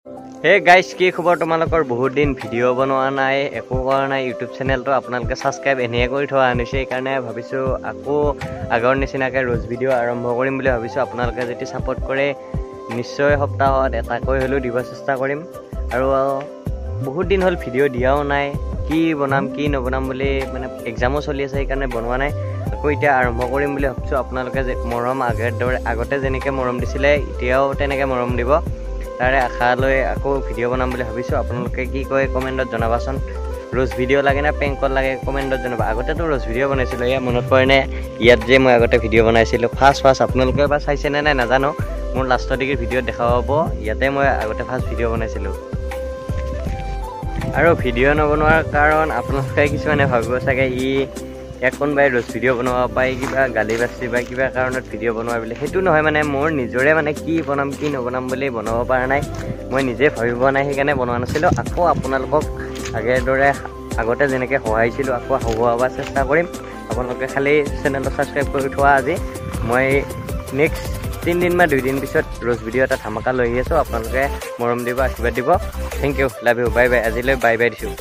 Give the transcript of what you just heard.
Hey guys, কি খবৰ তোমালোকৰ? বহুত দিন ভিডিঅ' বনোৱা নাই, একো কৰা নাই। ইউটিউব চেনেলটো আপোনালোকে ছাবস্ক্ৰাইব এনেকৈ কৰি থোৱা আনিছে, সেইকাৰণে ভাবিছোঁ আকৌ আগৰ নিচিনাকৈ ৰোজ ভিডিঅ' আৰম্ভ কৰিম বুলি ভাবিছোঁ। আপোনালোকে যদি ছাপোৰ্ট কৰে নিশ্চয় সপ্তাহত এটাকৈ হ'লেও দিব চেষ্টা কৰিম। আৰু বহুত দিন হ'ল ভিডিঅ' দিয়াও নাই, কি বনাম কি নবনাম বুলি মানে এক্সামো চলি আছে, সেইকাৰণে বনোৱা নাই। আকৌ এতিয়া আৰম্ভ কৰিম বুলি ভাবিছোঁ। আপোনালোকে যে মৰম আগতে যেনেকৈ মৰম দিছিলে এতিয়াও তেনেকৈ মৰম দিব, তাৰে আশা লৈ আকৌ ভিডিঅ' বনাম বুলি ভাবিছোঁ। আপোনালোকে কি কয় কমেণ্টত জনাবাচোন। ৰোজ ভিডিঅ' লাগে নে পেংকত লাগে কমেণ্টত জনাবা। আগতেতো ৰোজ ভিডিঅ' বনাইছিলোঁ, এয়া মনত পৰেনে? ইয়াত যে মই আগতে ভিডিঅ' বনাইছিলোঁ ফাৰ্ষ্ট আপোনালোকে এবাৰ চাইছেনে নাই নাজানো, মোৰ লাষ্টৰ দিগি ভিডিঅ'ত দেখা পাব। ইয়াতে মই আগতে ফাৰ্ষ্ট ভিডিঅ' বনাইছিলোঁ। আৰু ভিডিঅ' নবনোৱাৰ কাৰণ আপোনালোকে কিছুমানে ভাবিব চাগে ইয়াক কোনোবাই ৰোজ ভিডিঅ' বনাব পাই কিবা গালি বাচি বা কিবা কাৰণত ভিডিঅ' বনোৱা বুলি। সেইটো নহয়, মানে মোৰ নিজৰে মানে কি বনাম কি নবনাম বুলি বনাব পৰা নাই, মই নিজে ভাবিব নাই, সেইকাৰণে বনোৱা নাছিলোঁ। আকৌ আপোনালোকক আগেদৰে আগতে যেনেকৈ সহাইছিলোঁ আকৌ হহুৱাব চেষ্টা কৰিম। আপোনালোকে খালি চেনেলটো ছাবস্ক্ৰাইব কৰি থোৱা। আজি মই নেক্সট 3 দিন বা 2 দিন পিছত ৰোজ ভিডিঅ' এটা ধামাকা লৈ আহি আছোঁ। আপোনালোকে মৰম দিব, আশীৰ্বাদ দিব। Thank you, love you, bye bye. আজিলৈ বাই বাই দিছোঁ।